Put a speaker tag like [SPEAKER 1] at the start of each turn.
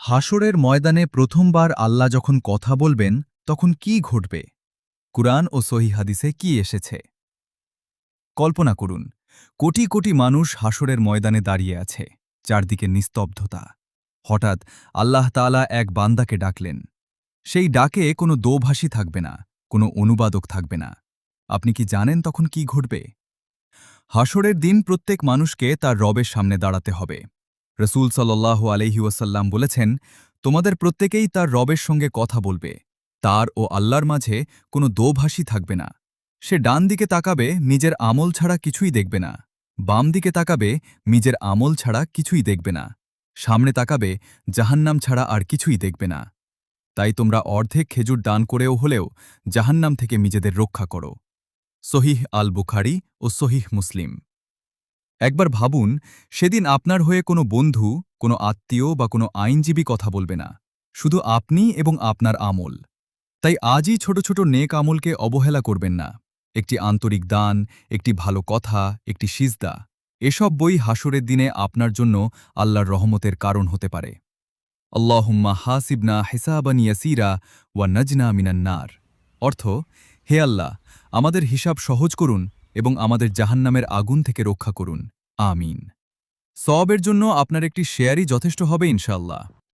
[SPEAKER 1] হাসরের ময়দানে প্রথমবার আল্লাহ যখন কথা বলবেন তখন কি ঘটবে? কুরআন ও সহিহ হাদিসে কি এসেছে? কল্পনা করুন, কোটি কোটি মানুষ হাসরের ময়দানে দাঁড়িয়ে আছে, চারদিকে নিস্তব্ধতা। হঠাৎ আল্লাহ তাআলা এক বান্দাকে ডাকলেন। সেই ডাকে কোনো দোভাষী থাকবে না, কোনো অনুবাদক থাকবে না। আপনি কি জানেন তখন কি ঘটবে? হাসরের দিন প্রত্যেক মানুষকে তার রবের সামনে দাঁড়াতে হবে। রসূল সাল্লাল্লাহু আলাইহি ওয়াসাল্লাম বলেছেন, তোমাদের প্রত্যেকেই তার রবের সঙ্গে কথা বলবে। তার ও আল্লাহর মাঝে কোনো দোভাষী থাকবে না। সে ডান দিকে তাকাবে, নিজের আমল ছাড়া কিছুই দেখবে না। বাম দিকে তাকাবে, নিজের আমল ছাড়া কিছুই দেখবে না। সামনে তাকাবে, জাহান্নাম ছাড়া আর কিছুই দেখবে না। তাই তোমরা অর্ধেক খেজুর দান করেও হলেও জাহান্নাম থেকে নিজেদের রক্ষা করো। সহিহ আল বুখারী ও সহিহ মুসলিম। একবার ভাবুন, সেদিন আপনার হয়ে কোনো বন্ধু, কোনো আত্মীয় বা কোনো আইনজীবী কথা বলবে না, শুধু আপনি এবং আপনার আমল। তাই আজই ছোট ছোট নেক আমলকে অবহেলা করবেন না। একটি আন্তরিক দান, একটি ভালো কথা, একটি সিজদা, এসব বই হাসরের দিনে আপনার জন্য আল্লাহর রহমতের কারণ হতে পারে। আল্লাহুম্মা হাসিবনা হিসাবান ইয়াসীরা ওয়া নাজনা মিনান নার। অর্থ, হে আল্লাহ, আমাদের হিসাব সহজ করুন এবং আমাদের জাহান্নামের আগুন থেকে রক্ষা করুন। আমিন। সওয়াবের জন্য আপনার একটি শেয়ারই যথেষ্ট হবে ইনশাআল্লাহ।